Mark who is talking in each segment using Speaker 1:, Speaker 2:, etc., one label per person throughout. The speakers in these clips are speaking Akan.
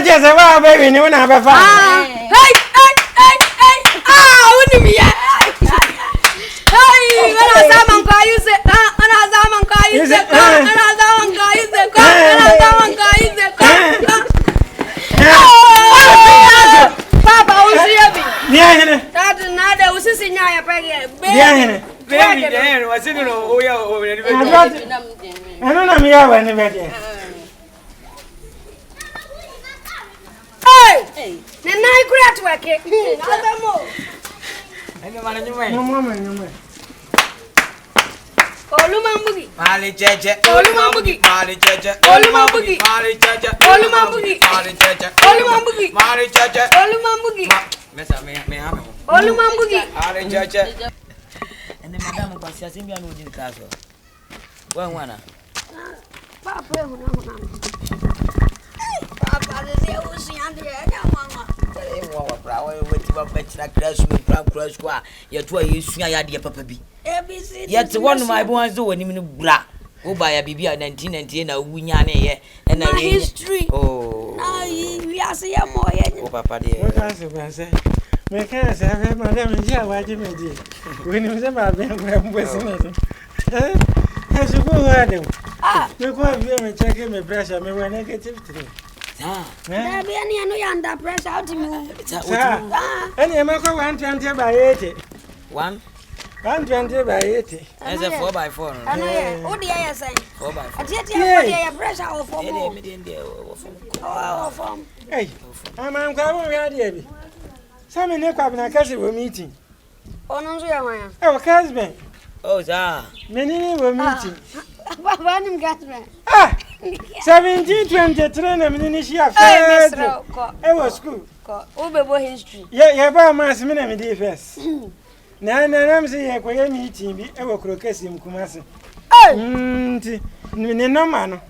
Speaker 1: just say, well, baby, you never find.
Speaker 2: Hey. Ah, wouldn't be. Hey, when I saw Amankwah, you said, when I saw Amankwah, you said, when I saw Amankwah, you said, when I saw Amankwah, you said, Papa, who's here?
Speaker 1: Yeah,
Speaker 2: that's another, who's sitting here,
Speaker 1: yeah,
Speaker 3: baby, then was in oh, yeah,
Speaker 1: I don't know me how anybody.
Speaker 2: Hey, the night great working. Other more.
Speaker 3: And the man in your way.
Speaker 1: No woman.
Speaker 2: Olumambugi.
Speaker 3: Mali Jaja,
Speaker 2: Olumambugi.
Speaker 3: Mali Jaja,
Speaker 2: Olumambugi.
Speaker 3: Mali Jaja,
Speaker 2: Olumambugi.
Speaker 3: Mali Jaja,
Speaker 2: Olumambugi.
Speaker 3: Mali Jaja,
Speaker 2: Olumambugi.
Speaker 3: Mesa me have.
Speaker 2: Olumambugi.
Speaker 3: Mali Jaja. And the madam was just in the Anuji castle. One.
Speaker 2: Papa, Papa, the ocean under
Speaker 3: yet why you swing your dear papa be. Yet one of my boys do when you bra. Oh, by a baby at 1990 and a winyane and a
Speaker 2: history.
Speaker 3: Oh,
Speaker 2: we are seeing more.
Speaker 3: Oh, papa, dear.
Speaker 1: What I say? Make us have Madame Jia, what you may do. When you was about being listening. As you go ahead, you go and check him a pressure, me when negative today.
Speaker 2: There be any under pressure out to me.
Speaker 1: And Amankwah 120 by 80. 120 by 80.
Speaker 3: As a 4x4.
Speaker 2: Oh, dear, I say
Speaker 3: 4x4.
Speaker 2: Yeah, pressure of form.
Speaker 1: Hey, Amankwah, we are there. Some in the cabinet were meeting.
Speaker 2: Oh, no, sir.
Speaker 1: Oh, husband.
Speaker 3: Oh, sir.
Speaker 1: Many were meeting.
Speaker 2: What him got me?
Speaker 1: 1723 and Minisha. I was school.
Speaker 2: Over history.
Speaker 1: Yeah, about Mass Minami first. Now, I'm saying, I quite meeting, I will crocus him, Kumasi. No man.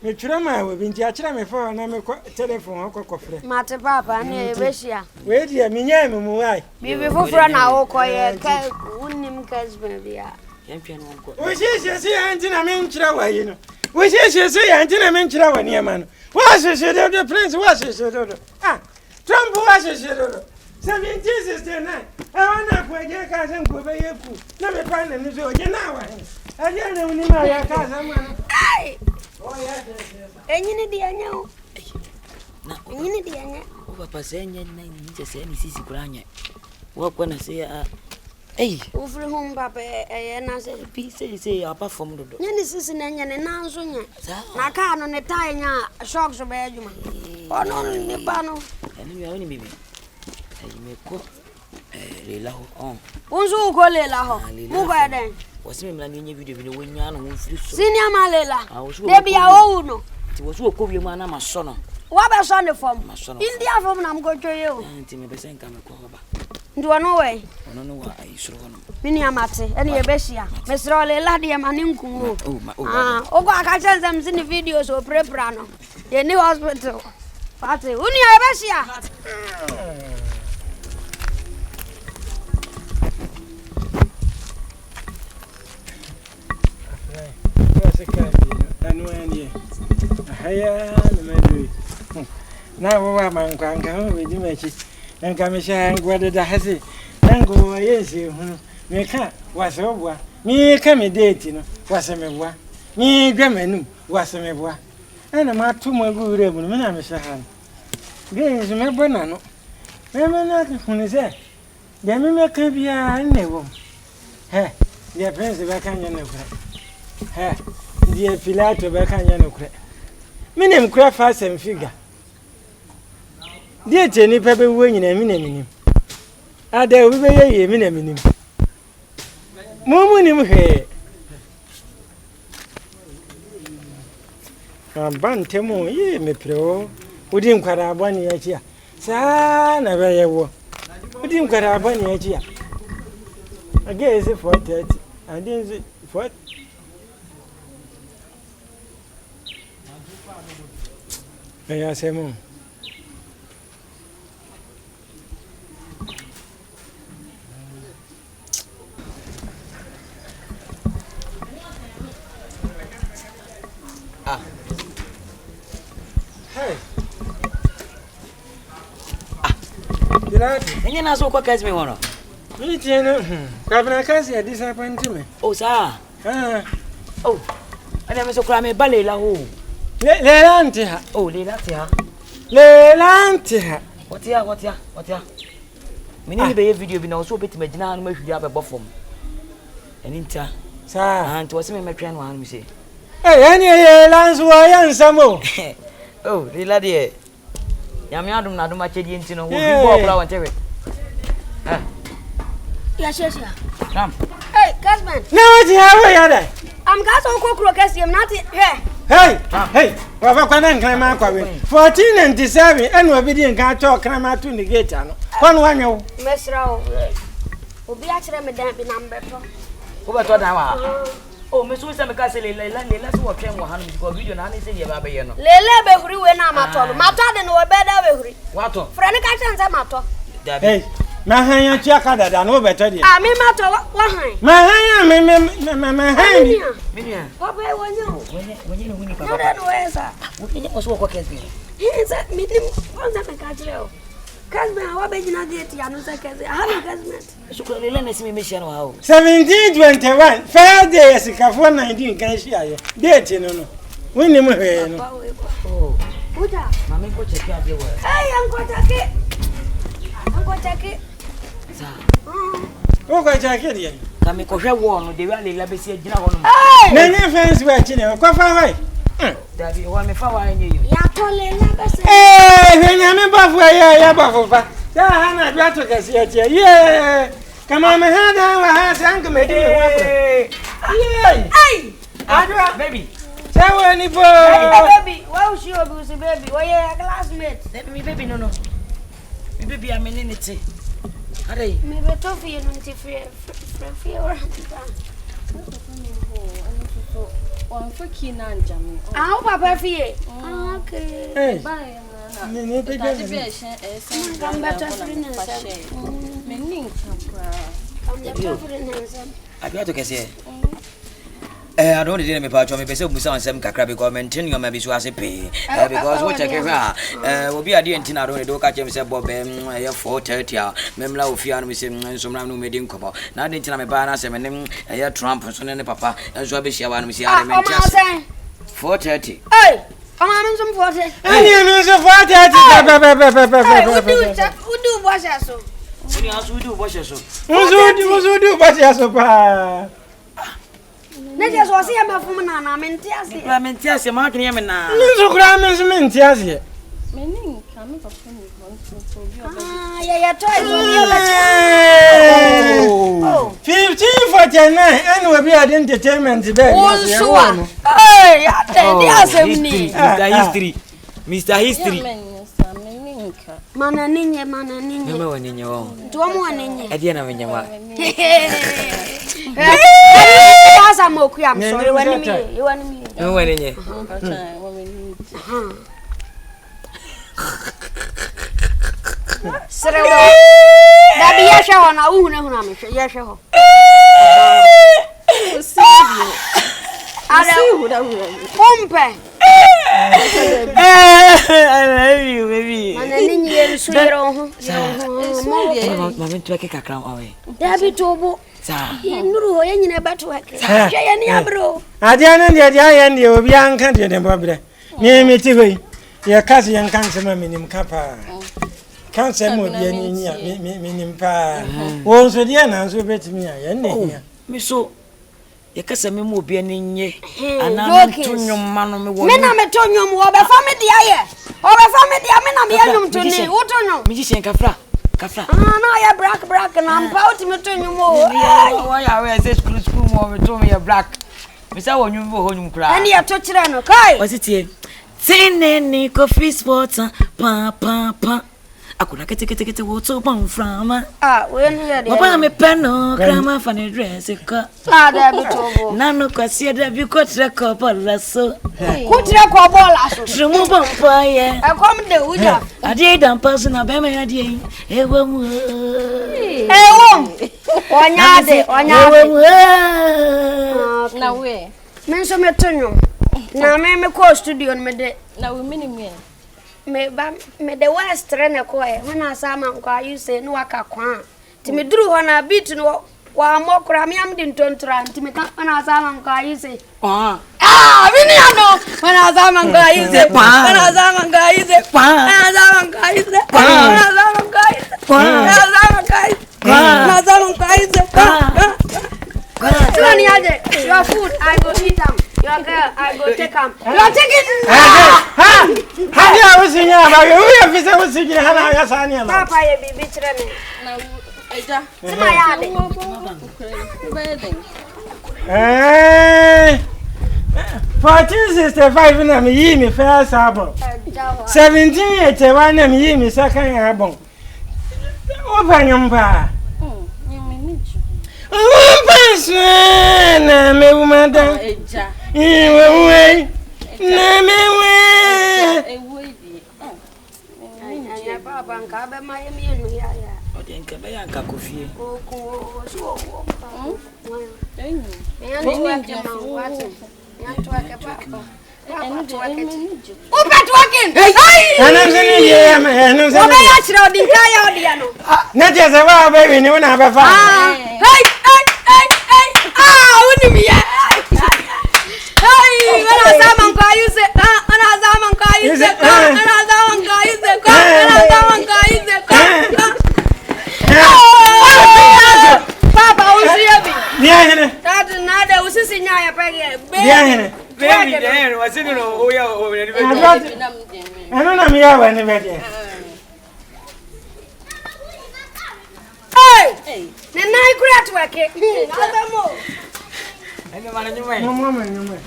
Speaker 1: Me trama we bin tiachira me for na me telephone akokofre
Speaker 2: mate papa na ebehia
Speaker 1: we dia me nya me mu wai
Speaker 2: bibi foforo na wo koye ka unnim kasben bia
Speaker 3: champion wonko
Speaker 1: we se antina me nchira wai no we se antina me nchira wani ma no wa se the prince wa se Trump wa se 1769 I wanna kwa je ka se nko be yeku na me pa na ni so je na wa aje na uni ma ya ka sa ma
Speaker 2: ai oh yes enyini dia nyao
Speaker 3: na
Speaker 2: enyini dia nya
Speaker 3: o papa se nya na ni se ni sisi kuranya wo kwa na se
Speaker 2: ufri hom papa na se
Speaker 3: pi se apa form dodo
Speaker 2: nya ni sisi na nya ne na nso nya na ka no ne tai nya shock so be adwuma ono ni ba no
Speaker 3: eni mi awoni bibi me ko lela ho on
Speaker 2: unzo ko lela ho mu ba den
Speaker 3: wasi me mla ni video bi no wonya no mfiri so
Speaker 2: senior malela de bia wo no
Speaker 3: ti wo so ko bi mu ana ma so no
Speaker 2: wa be so ne form india form na mko twoye o
Speaker 3: nti me be se nka me ko hoba
Speaker 2: ndi wono we
Speaker 3: ono no wa isuro no
Speaker 2: mini amate ene ye behia me sro lela de ma ne nkumu o ko aka chenza mzini video so prepara no ye ni hospital pate uni ye behia
Speaker 1: na wo Amankwah nka ho be di machi nka me sha ngwade da hase ngo yesi hu me ka wase obua mi ka me date no wase me bua mi dwa manu wase me bua ana ma tu mo gu re mu me na me sha ha ge ze me bona no me na hu ni se de me ka bia ne wo de prince be kan ye ne kura de Pilato be kan ye ne kura minim kura fa sem figure die teni pepe wo nyina minim ada obi be ye minim mumu nim he abantemo ye mepro udi nkwara abani ya chia sa na be ye wo udi nkwara abani ya chia aga ese 430 adin se 4 ya semo Pilato.
Speaker 3: And you know, so what catch me one.
Speaker 1: Me too. Governor Cassie disappointed me.
Speaker 3: Oh, sir. Oh, I never saw climb a ballet la ho.
Speaker 1: Lelantia.
Speaker 3: Oh, Lelantia.
Speaker 1: Lelantia.
Speaker 3: What ya? Many be video be now so bit me dina no mahwiri abebofom. And inta.
Speaker 1: Sir.
Speaker 3: And to see me metren wan me say.
Speaker 1: Hey, any lands were yansamo.
Speaker 3: Oh, the lady. Yamiadum na duma chedi ntino wo bi bo okra won tewe.
Speaker 2: Yes.
Speaker 3: Come.
Speaker 2: Hey, Casman.
Speaker 1: Now what you have?
Speaker 2: I'm gas on cockroach, I'm not here.
Speaker 1: Hey, Wavakwana and Amankwah 1497, and we didn't talk Crama to the gate. One,
Speaker 2: Mesro will be actually a damp number.
Speaker 3: Who got that? Oh, Miss Wilson, because let's walk in 100 because we don't say you have a year.
Speaker 2: Lele Behri when I'm at all. Matter than no better.
Speaker 3: What?
Speaker 2: Friend, I can't matter.
Speaker 1: Hey, Mahaya Chakada, I know better.
Speaker 2: I mean, matter what?
Speaker 1: Mahaya,
Speaker 2: what way when you
Speaker 3: when you
Speaker 2: know that way, sir?
Speaker 3: What was what can be?
Speaker 2: He is at meeting once at the catcher. Casman, what made you not get Yanusa? I haven't Casman.
Speaker 3: So let me see me mission.
Speaker 1: 1721, fair day as a Cafon 19 can share. Date, you know. When you move,
Speaker 3: oh,
Speaker 2: what up?
Speaker 3: Mammy, go check out your work.
Speaker 2: Hey, I'm going to take it. I'm going to take it.
Speaker 1: Oh, I check it.
Speaker 3: Come, because I won, they really let me see a general.
Speaker 1: Many friends were chilling. Go far.
Speaker 3: That you want me for I knew you.
Speaker 1: Hey, when I'm above where you're above. I'm not to get here. Yeah. Come on, my hand, I have to make it.
Speaker 2: Hey,
Speaker 1: Adwoa,
Speaker 3: baby.
Speaker 1: Tell any boy.
Speaker 2: Baby, why was you a goosey baby? Why are you a classmate?
Speaker 3: Let me, baby, no. Baby, I'm in it. Maybe
Speaker 2: toffee and fear.
Speaker 4: One for Kina and Jammy.
Speaker 2: I'll papa fear.
Speaker 1: Okay. Bye.
Speaker 3: I got to say. I don't need me part of me, but some kakra because maintain your maybe so as a pay. Because what I can will be a dear and I don't catch himself Bob 4:30. Memla of Fian, we say some random meeting couple. Now didn't tell me by us and a Trump and son papa, and so I be sure one we see 4:30.
Speaker 2: Hey, I'm on some 40.
Speaker 1: And you use a 4:30.
Speaker 2: Who do wash us so?
Speaker 3: We do wash us so.
Speaker 1: Who do wash us so?
Speaker 2: Nejas was here before Nana, Mentias.
Speaker 3: I mean, yes, you're marking him now.
Speaker 1: So grammars meant yes.
Speaker 4: Meaning, coming for funny.
Speaker 2: Yeah,
Speaker 1: Oh, 1549, and we'll be at entertainment today.
Speaker 2: Oh, sure. Hey,
Speaker 3: Mr. History.
Speaker 2: Mananinha.
Speaker 3: No one in your own.
Speaker 2: Do one in you.
Speaker 3: I didn't mean your
Speaker 2: I'm okay. I'm sorry. You want me?
Speaker 3: No one in you.
Speaker 2: Daddy, yes, I know. Yes,
Speaker 3: I love you, baby.
Speaker 1: I didn't know the young country and Bobby. Near me, TV. Your cousin and cancer, minim capa. Cancer would be minim pa. Also, the answer bet me. And
Speaker 3: Miss so. You can say me more be an inye, and I'm to your man on me.
Speaker 2: Men are telling you more about family. Over family, I mean, to me. What do you know?
Speaker 3: Musician Kafra.
Speaker 2: I black, and I'm about to tell you more.
Speaker 3: Why I wear this school more to me a black. Miss, I want you home cry.
Speaker 2: And you're touching on a kai.
Speaker 3: What's it here? Say, any coffee sports, pa. I could not get a water bomb from.
Speaker 2: When
Speaker 3: Papa, me penno, grandma, funny dress.
Speaker 2: Nano
Speaker 3: Cassia, that you got the couple, so.
Speaker 2: Put your cobble,
Speaker 3: remove on fire.
Speaker 2: I come the wood.
Speaker 3: I did a person of Bama idea.
Speaker 2: One
Speaker 4: now where?
Speaker 2: Men so metonyo. Na me call studio on me de.
Speaker 4: Now we mean me.
Speaker 2: me the west rene koe when Amankwah you say no waka kwa ti me duru ho na beat no wa mokra me am din tontra ti me ka when Amankwah you say vini ano when Amankwah you say when Amankwah you say Amankwah you say Amankwah you say your food I go eat them. Your girl, I go take him. You're taking.
Speaker 1: How you was in your house? We have was in your house.
Speaker 2: Papa, you be betraying.
Speaker 4: Now, Agya.
Speaker 2: To my yard.
Speaker 1: 1465 in a me first album. 1781 and me second album. Open your bar. Na me woman da. Way. Na me way.
Speaker 2: Ya papa nka be ma yemi enu ya ya.
Speaker 3: O de nka be ya nka kofie.
Speaker 2: O ko so o pa. Me ya no wa ke ma wa te. Ya to ke papa. O pet working. Hey!
Speaker 1: Ana mzeni ye am, ana mzeni.
Speaker 2: O be ya chira odi nka ya odi ya no.
Speaker 1: Na je se wa baby ni una ba fa.
Speaker 2: Hey! Uni ya. Hey, when Amankwah you say, Amankwah you say, Amankwah you say, Amankwah you say. Papa, who's here?
Speaker 1: Yeah,
Speaker 2: that's another. Who's sitting here?
Speaker 1: yeah.
Speaker 3: Baby, there was in no way over.
Speaker 1: I don't know me when the bed.
Speaker 2: Hey, the night great working.
Speaker 1: Mama.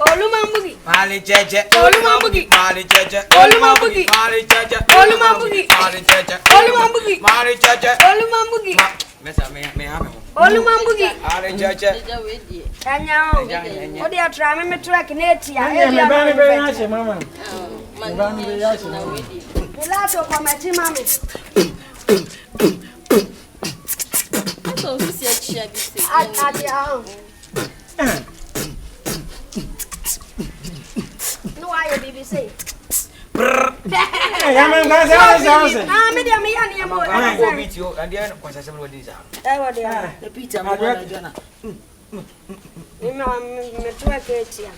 Speaker 2: Olumambugi.
Speaker 3: Mali jeje.
Speaker 2: Olumambugi.
Speaker 3: Mali jeje.
Speaker 2: Olumambugi.
Speaker 3: Mali jeje.
Speaker 2: Olumambugi.
Speaker 3: Mali jeje.
Speaker 2: Olumambugi.
Speaker 3: Mali jeje.
Speaker 2: Olumambugi.
Speaker 3: Mesa me ha me.
Speaker 2: Olumambugi.
Speaker 3: Mali jeje.
Speaker 2: Kanyao. Odi atra me track na etia.
Speaker 1: Me ba be ya se mama. Me ba be ya se.
Speaker 2: Pilato kwa mati mame.
Speaker 4: So this is chia this.
Speaker 2: Agya. No I BBC.
Speaker 1: Ya me ga se.
Speaker 2: Ah, me dia me ya ni mo.
Speaker 3: Go beat you and then kwasa se what this am.
Speaker 2: Ewo dia.
Speaker 3: The pizza mo na jana.
Speaker 2: Me track etia.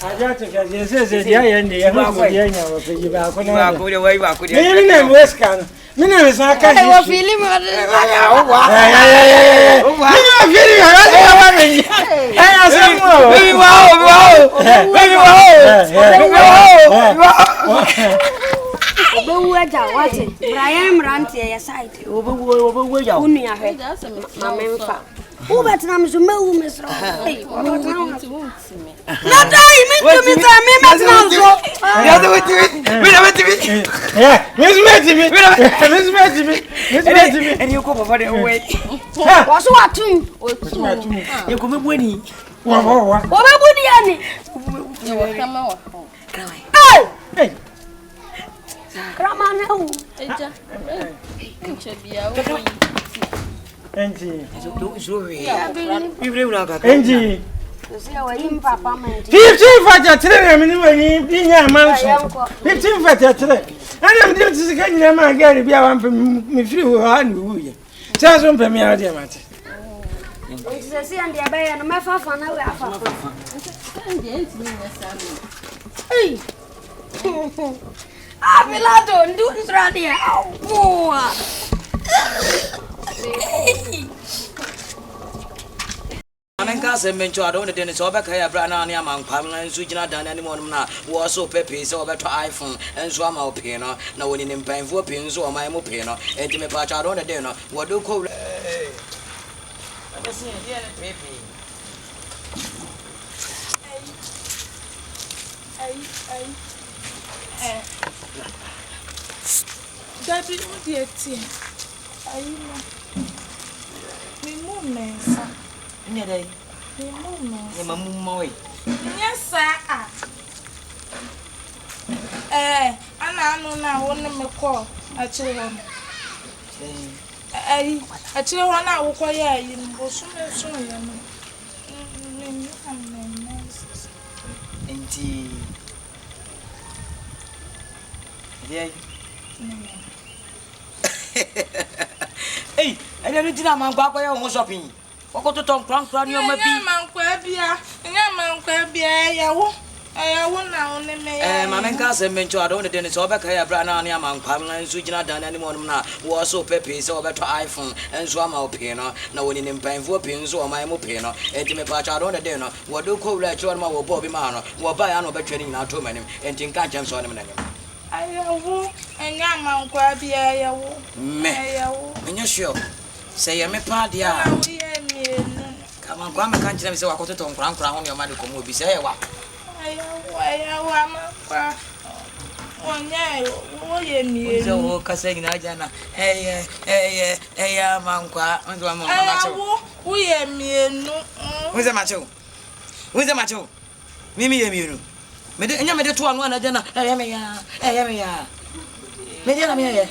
Speaker 1: Agya to ga se dia ye ndi ye ho dia nya wo pe ji ba ko na.
Speaker 3: Ba ko de wai ba ko de.
Speaker 1: Me na Wescan. Me na sa ka ji.
Speaker 2: Ewo film o.
Speaker 1: Ya. Me na film ya wa me. Eh asemo.
Speaker 3: Baby wow.
Speaker 2: Obewu aja wate. Brian Rantie ya site.
Speaker 3: Obewu ya.
Speaker 2: Unu ya he. Mama mfa. Who better am so mewu mesro. Hey, na dai me to me ta me better so.
Speaker 3: Ya do it. Me.
Speaker 1: Yeah, me.
Speaker 3: And you go for the way.
Speaker 2: Was what too?
Speaker 3: You come boni.
Speaker 1: Wa.
Speaker 2: Obebu ni ani.
Speaker 4: You will come out.
Speaker 2: Hey. Grandma no.
Speaker 4: Agya. Nchebia wo.
Speaker 1: Enji.
Speaker 2: Enji. See how him papa man.
Speaker 1: 15 for the me ni wani binya manso. 15 for the and I'm doing this kind of man get be one for me free wo and wo ye. Just on me out there mate.
Speaker 2: Nti se and dia be no me fa na we afa. Hey. Ah, Pilato, ndu ntradi ya. Boa.
Speaker 3: Amenka se mencho ado ne den so be ka ya bra na ne Amankwah na nsu gina dan na ne mo na wo so pepe se obeto iPhone enso ama ope no na woni ne mpanfo ope nso o mai mo pe no enti me pa cha ado ne den no wo do ko abesi dia ne pepe
Speaker 5: Daddy, what do you think? Me mummensa.
Speaker 3: nya dai
Speaker 5: Me mummensa.
Speaker 3: e mamu moy
Speaker 5: Yes, sir. Ana anu na wonu me call achire ho. Achire ho na wo koye ayi mbo so me so ye no.
Speaker 3: enti Yeah. Hey, and you did Amankwah go shopping. What to talk crown your maybe?
Speaker 5: Amankwah bia yawo. Ayawo na one me.
Speaker 3: Mamma Casa mentioned I don't know so back here, Brana, Amankwah, and Sujina done anyone now. Was so peppy, so better iPhone, and swam out piano. No one in pain for pins or my mopino. And me patch out on the dinner. What do call that your mother Bobby Mano? What buy an overtraining now too many, and think I can saw them.
Speaker 5: Ayawo, and Amankwah bia yawo.
Speaker 3: Me, and you're sure. Say, I'm a party. Come on, come and can't tell me so I got it on crown your money come will be say what.
Speaker 5: Ayawo Amankwah. Oye mi.
Speaker 3: So kaseng na jana. Hey Amankwah.
Speaker 5: Ayawo oye mi no.
Speaker 3: Who's macho? Mimi yemi. Me de nya me de to anu na jana. Hey me ya. Me de na me ya.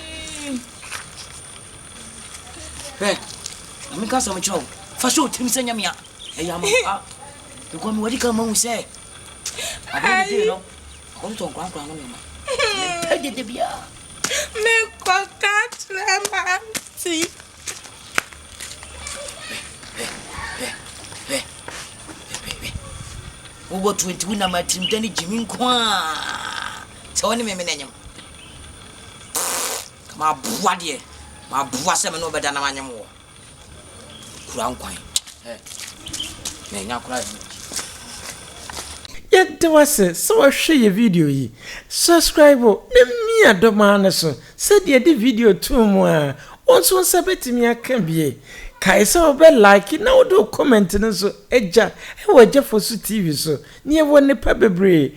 Speaker 3: Hey. Ami ka so macho. Fa show tim senya me ya. Hey Amankwah. You come what come on say. I don't do no. Come to crown no ma. Hey de bia.
Speaker 5: Me ko catch le manti.
Speaker 3: Over 20 na my team Danny Jimmy Kwa. So any me nenyam. Ma bua de. Ma bua se me no be dana manyam wo. Kura nkwan. Me nya kura.
Speaker 1: Yet was it so share your video yi. Subscribe ne mi adoma so. Said the video too more. Once one sabeti mi aka bie. Kai so be like na wo do comment no so eja e waje Fosu TV so. Ne wo ne pa bebre